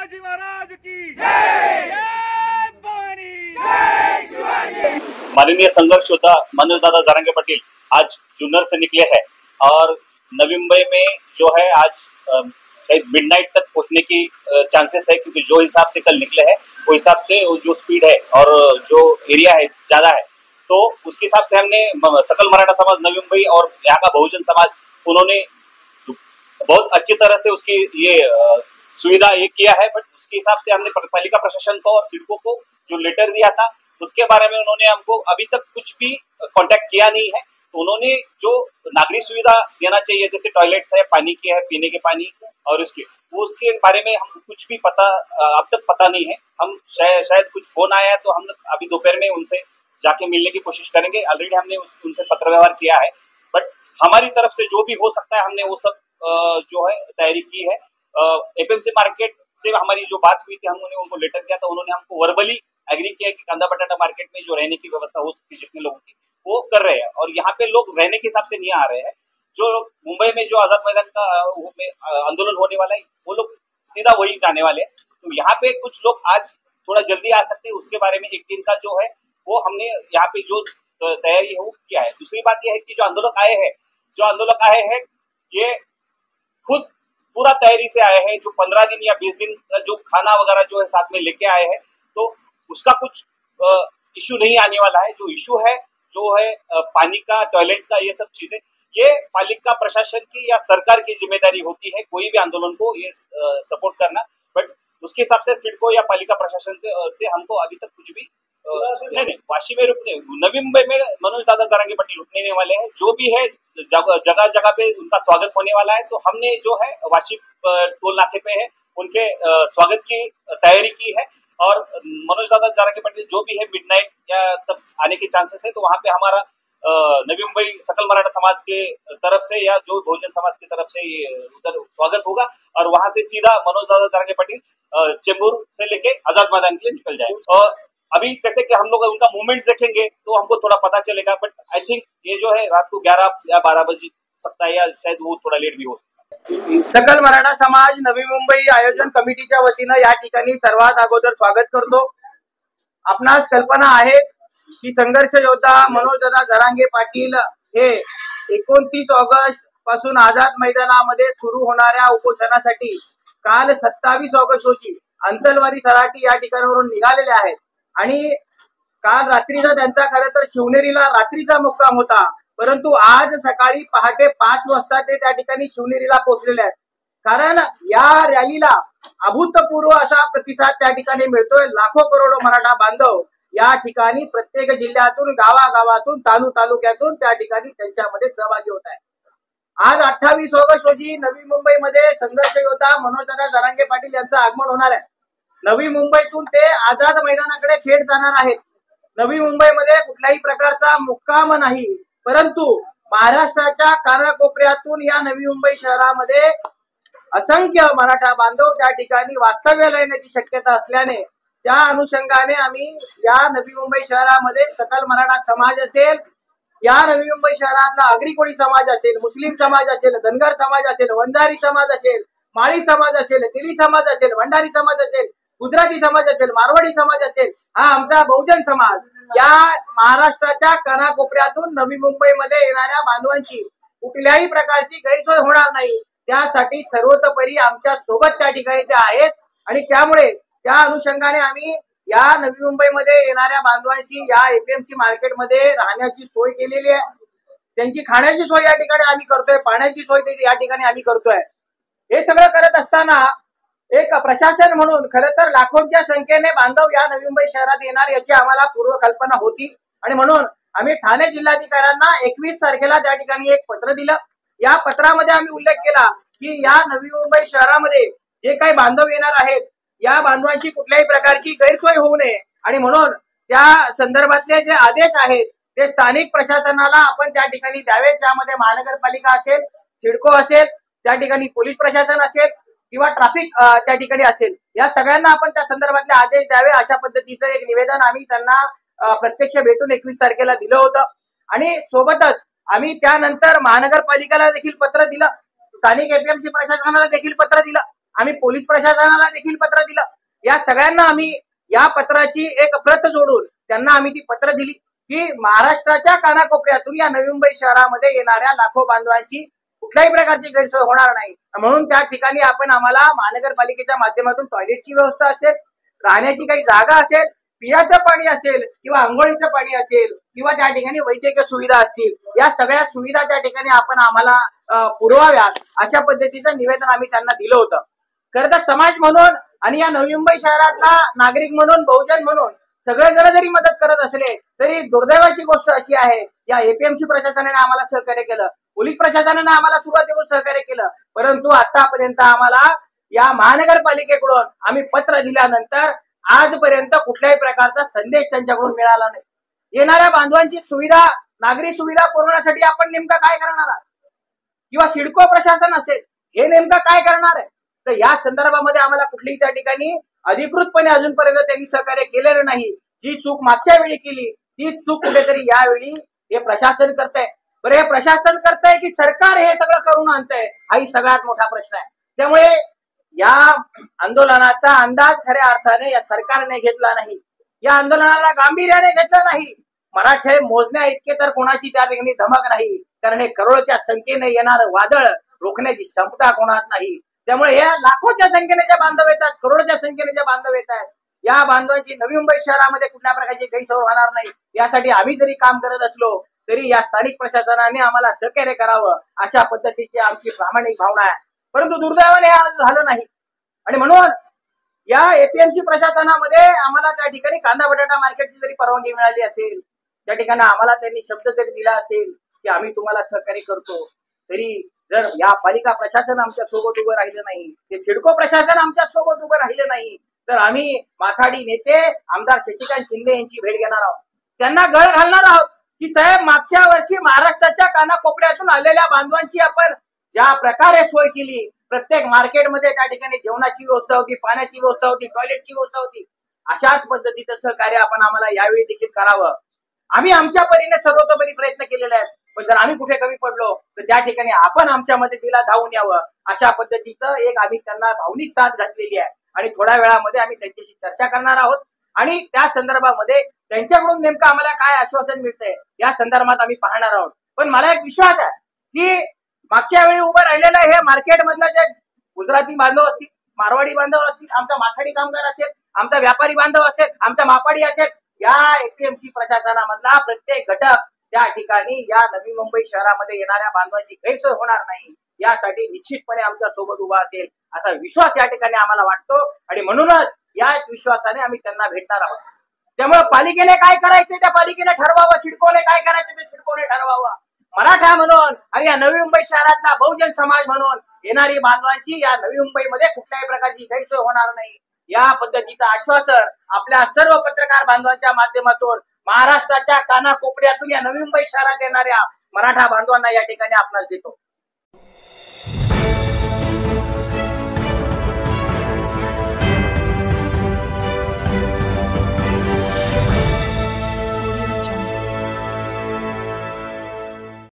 शिवाजी महाराज की जय, जय भवानी, जय शिवाजी। माननीय संघर्ष योद्धा मनोज दादा जरांगे पाटिल आज जुन्नर से निकले हैं और नवी मुंबई में जो है आज मिडनाइट तक पहुंचने की चांसेस है, क्योंकि जो हिसाब से कल निकले हैं वो हिसाब से जो स्पीड है और जो एरिया है ज्यादा है, तो उसके हिसाब से हमने सकल मराठा समाज नवी मुंबई और यहाँ का बहुजन समाज उन्होंने बहुत अच्छी तरह से उसकी ये सुविधा ये किया है। बट उसके हिसाब से हमने पालिका प्रशासन को और सिडको को जो लेटर दिया था उसके बारे में उन्होंने हमको अभी तक कुछ भी कांटेक्ट किया नहीं है। तो उन्होंने जो नागरिक सुविधा देना चाहिए, जैसे टॉयलेट्स है, पानी के है, पीने के पानी और उसके बारे में हम कुछ भी पता अब तक पता नहीं है। हम शायद कुछ फोन आया है तो हम अभी दोपहर में उनसे जाके मिलने की कोशिश करेंगे। ऑलरेडी हमने उनसे पत्र व्यवहार किया है, बट हमारी तरफ से जो भी हो सकता है हमने वो सब जो है तैयारी की है। एपीएमसी मार्केट से हमारी जो बात हुई थी, हमने उनको लेटर दिया था, उन्होंने हमको वर्बली एग्री किया कि कांदा बटाटा मार्केट में जो रहने की व्यवस्था हो सकती है जितने लोगों की वो कर रहे हैं। और यहाँ पे लोग रहने के हिसाब से नहीं आ रहे हैं। जो मुंबई में जो आजाद मैदान का आंदोलन होने वाला है वो लोग सीधा वही जाने वाले हैं। तो यहाँ पे कुछ लोग आज थोड़ा जल्दी आ सकते हैं, उसके बारे में एक दिन का जो है वो हमने यहाँ पे जो तैयारी है वो किया है। दूसरी बात यह है कि जो आंदोलक आए हैं ये खुद पूरा तैयारी से आए हैं। जो 15 दिन या 20 दिन का जो खाना वगैरह जो है साथ में लेके आए हैं, तो उसका कुछ इश्यू नहीं आने वाला है। जो इश्यू है जो है पानी का, टॉयलेट्स का, ये सब चीजें ये पालिका प्रशासन की या सरकार की जिम्मेदारी होती है कोई भी आंदोलन को ये सपोर्ट करना। बट उसके हिसाब से सिडको या पालिका प्रशासन से हमको अभी तक कुछ भी नहीं। वाशी में रुकने, नवी मुंबई में मनोज दादा जरांगे पाटिल रुकने वाले हैं। जो भी है जगह जगह पे उनका स्वागत होने वाला है। तो हमने जो है वाशी टोल नाके पे है उनके स्वागत की तैयारी की है। और मनोज दादा जरांगे पाटिल जो भी है मिडनाइट या तब आने के चांसेस है। तो वहाँ पे हमारा नवी मुंबई सकल मराठा समाज के तरफ से या जो बहुजन समाज की तरफ से उधर स्वागत होगा और वहां से सीधा मनोज दादा जरांगे पाटिल चेंबूर से लेके आजाद मैदान के लिए निकल जाए। और अभी कैसे कि हम लोग उनका मूवमेंट्स देखेंगे तो हमको थोड़ा पता चलेगा। बट आई थिंक ये जो है रात को 11 या 12 बजे सकता है या शायद वो थोड़ा लेट भी हो सकता है। सकल मराठा समाज नवी मुंबई आयोजन कमिटीच्या वतीनं या ठिकाणी सर्वात अगोदर स्वागत करतो। आपणास कल्पना आहे की संघर्ष योद्धा मनोज दादा जरांगे पाटील हे 29 ऑगस्ट पासून आझाद मैदानामध्ये सुरू होणाऱ्या उपोषणासाठी काल 27 ऑगस्ट रोजी अंतलवारी सराटी या ठिकाणावरून निघालेले आहेत आणि काल रात्रीचा त्यांचा खरं तर शिवनेरीला रात्रीचा मुक्काम होता, परंतु आज सकाळी पहाटे 5 वाजता ते त्या ठिकाणी शिवनेरीला पोहोचलेले आहेत। कारण या रॅलीला अभूतपूर्व असा प्रतिसाद त्या ठिकाणी मिळतोय। लाखो करोडो मराठा बांधव या ठिकाणी प्रत्येक जिल्ह्यातून, गावागावातून, तालुक्यातून त्या ठिकाणी त्यांच्यामध्ये सहभागी होत आहे। आज 28 ऑगस्ट रोजी नवी मुंबईमध्ये संघर्ष योद्धा मनोज दादा जरांगे पाटील यांचं आगमन होणार आहे। नवी मुंबईतून ते आझाद मैदानाकडे थेट जाणार आहेत। नवी मुंबईमध्ये कुठल्याही प्रकारचा मुक्काम नाही, परंतु महाराष्ट्राच्या कानाकोपऱ्यातून या नवी मुंबई शहरामध्ये असंख्य मराठा बांधव त्या ठिकाणी वास्तव्याला येण्याची शक्यता असल्याने त्या अनुषंगाने आम्ही या नवी मुंबई शहरामध्ये सकल मराठा समाज असेल, या नवी मुंबई शहरातला आगरी कोळी समाज असेल, मुस्लिम समाज असेल, धनगर समाज असेल, वंजारी समाज असेल, माळी समाज असेल, तेली समाज असेल, भंडारी समाज असेल, गुजराती समाज असेल, मारवाडी समाज असेल, हा आमचा बहुजन समाज या महाराष्ट्राच्या कानाकोपऱ्यातून नवी मुंबईमध्ये येणाऱ्या बांधवांची कुठल्याही प्रकारची गैरसोय होणार नाही, त्यासाठी सर्वतोपरी आमच्या सोबत त्या ठिकाणी ते आहेत। आणि त्यामुळे त्या अनुषंगाने आम्ही या नवी मुंबईमध्ये येणाऱ्या बांधवांची या एपीएमसी मार्केटमध्ये राहण्याची सोय केलेली आहे। त्यांची खाण्याची सोय या ठिकाणी आम्ही करतोय, पाण्याची सोय या ठिकाणी आम्ही करतोय। हे सगळं करत असताना एक प्रशासन म्हणून खरं तर लाखोंच्या संख्येने बांधव या नवी मुंबई शहरात येणार याची आम्हाला पूर्व कल्पना होती आणि म्हणून आम्ही ठाणे जिल्हाधिकाऱ्यांना 21 तारखेला त्या ठिकाणी एक पत्र दिलं। या पत्रामध्ये आम्ही उल्लेख केला की या नवी मुंबई शहरामध्ये जे काही बांधव येणार आहेत या बांधवांची कुठल्याही प्रकारची गैरसोय होऊ नये आणि म्हणून त्या संदर्भातले जे आदेश आहेत ते स्थानिक प्रशासनाला आपण त्या ठिकाणी द्यावे। त्यामध्ये महानगरपालिका असेल, सिडको असेल, त्या ठिकाणी पोलीस प्रशासन असेल किंवा ट्रॅफिक त्या ठिकाणी असेल, या सगळ्यांना आपण त्या संदर्भातले आदेश द्यावे अशा पद्धतीचं एक निवेदन आम्ही त्यांना प्रत्यक्ष भेटून 21 तारखेला दिलं होतं। आणि सोबतच आम्ही त्यानंतर महानगरपालिकेला देखील पत्र दिलं, स्थानिक एपीएमसी प्रशासनाला देखील पत्र दिलं आम्ही पोलीस प्रशासनाला देखील पत्र दिलं. या सगळ्यांना आम्ही या पत्राची एक प्रत जोडून त्यांना आम्ही ती पत्र दिली की महाराष्ट्राच्या कानाकोपऱ्यातून या नवी मुंबई शहरामध्ये येणाऱ्या लाखो बांधवांची कुठल्याही प्रकारची गैरसोय होणार नाही. म्हणून त्या ठिकाणी आपण आम्हाला महानगरपालिकेच्या माध्यमातून टॉयलेटची व्यवस्था असेल, राहण्याची काही जागा असेल, पिण्याचं पाणी असेल किंवा आंघोळीचं पाणी असेल किंवा त्या ठिकाणी वैद्यकीय सुविधा असतील, या सगळ्या सुविधा त्या ठिकाणी आपण आम्हाला पुरवाव्यात अशा पद्धतीचं निवेदन आम्ही त्यांना दिलं होतं. खरं तर समाज म्हणून आणि या नवी मुंबई शहरातला नागरिक म्हणून, बहुजन म्हणून सगळेजण जरी मदत करत असले तरी दुर्दैवाची गोष्ट अशी आहे, या एपीएमसी प्रशासनाने आम्हाला सहकार्य केलं, पोलीस प्रशासनाने आम्हाला सुरुवातीपासून सहकार्य केलं, परंतु आतापर्यंत आम्हाला या महानगरपालिकेकडून आम्ही पत्र दिल्यानंतर आजपर्यंत कुठल्याही प्रकारचा संदेश त्यांच्याकडून मिळाला नाही. येणाऱ्या बांधवांची सुविधा, नागरी सुविधा पुरवण्यासाठी आपण नेमकं काय करणार आहात किंवा सिडको प्रशासन असेल हे नेमकं काय करणार आहे, तर या संदर्भामध्ये आम्हाला कुठलीही त्या ठिकाणी अधिकृतपणे अजूनपर्यंत त्यांनी सहकार्य केलेलं नाही. जी चूक मागच्या वेळी केली ती चूक कुठेतरी यावेळी हे प्रशासन करतंय. बरं, हे प्रशासन करतंय की सरकार हे सगळं करून आणतंय, हाही सगळ्यात मोठा प्रश्न आहे. त्यामुळे या आंदोलनाचा अंदाज खऱ्या अर्थाने या सरकारने घेतला नाही, या आंदोलनाला गांभीर्याने घेतलं नाही. मराठे मोजण्या इतके तर कोणाची त्या ठिकाणी धमक नाही, कारण हे करोडच्या संख्येने येणारं वादळ रोखण्याची क्षमता कोणात नाही. त्यामुळे या लाखोच्या संख्येने ज्या बांधव येतात, करोडच्या संख्येने ज्या बांधव येतात, या बांधवांची नवी मुंबई शहरामध्ये कुठल्या प्रकारची गैरसोय होणार नाही यासाठी आम्ही जरी काम करत असलो तरी या स्थानिक प्रशासनाने आम्हाला सहकार्य करावं अशा पद्धतीची आमची प्रामाणिक भावना आहे. परंतु दुर्दैवाने हे झालं नाही आणि म्हणून या एपीएमसी प्रशासनामध्ये आम्हाला त्या ठिकाणी कांदा बटाटा मार्केटची जरी परवानगी मिळाली असेल, त्या ठिकाणी आम्हाला त्यांनी शब्द तरी दिला असेल की आम्ही तुम्हाला सहकार्य करतो, तरी जर या पालिका प्रशासन आमच्या सोबत उभं राहिलं नाही, ते सिडको प्रशासन आमच्या सोबत उभं राहिलं नाही, तर आम्ही माथाडी नेते आमदार शशिकांत शिंदे यांची भेट घेणार आहोत. त्यांना गळ घालणार आहोत की साहेब, मागच्या वर्षी महाराष्ट्राच्या कानाकोपऱ्यातून आलेल्या बांधवांची आपण ज्या प्रकारे सोय केली, प्रत्येक मार्केटमध्ये त्या ठिकाणी जेवणाची व्यवस्था होती, पाण्याची व्यवस्था होती, टॉयलेटची व्यवस्था होती, अशाच पद्धतीचं सहकार्य आपण आम्हाला यावेळी देखील करावं. आम्ही आमच्या परीने सर्वतोपरी प्रयत्न केलेले आहेत, पण जर आम्ही कुठे कमी पडलो तर त्या ठिकाणी आपण आमच्या मदतीला धावून यावं अशा पद्धतीचं एक आम्ही त्यांना भावनिक साथ घातलेली आहे. आणि थोड्या वेळामध्ये आम्ही त्यांच्याशी चर्चा करणार आहोत आणि त्या संदर्भामध्ये त्यांच्याकडून नेमकं आम्हाला काय आश्वासन मिळतंय या संदर्भात आम्ही पाहणार आहोत. पण मला एक विश्वास आहे की मागच्या वेळी उभं राहिलेलं हे मार्केट मधलं जे गुजराती बांधव असतील, मारवाडी बांधव असतील, आमचा माथाडी कामगार असेल, आमचा व्यापारी बांधव असेल, आमचा मापाडी असेल, या एपीएमसी प्रशासनामधला प्रत्येक घटक त्या ठिकाणी या नवी मुंबई शहरामध्ये येणाऱ्या बांधवांची गैरसोय होणार नाही यासाठी निश्चितपणे आमच्या सोबत उभा असेल असा विश्वास या ठिकाणी आम्हाला वाटतो आणि म्हणूनच याच विश्वासाने आम्ही त्यांना भेटणार आहोत. त्यामुळे पालिकेने काय करायचं त्या पालिकेने ठरवावं, सिडकोने काय करायचं ते सिडकोने ठरवावं. मराठा म्हणून आणि या नवी मुंबई शहरातला बहुजन समाज म्हणून येणारी बांधवांची या नवी मुंबईमध्ये कुठल्याही प्रकारची गैरसोय होणार नाही या पद्धतीचं आश्वासन आपल्या सर्व पत्रकार बांधवांच्या माध्यमातून महाराष्ट्राच्या कानाकोपऱ्यातून या नवी मुंबई शहरात येणाऱ्या मराठा बांधवांना या ठिकाणी आपणास देतो.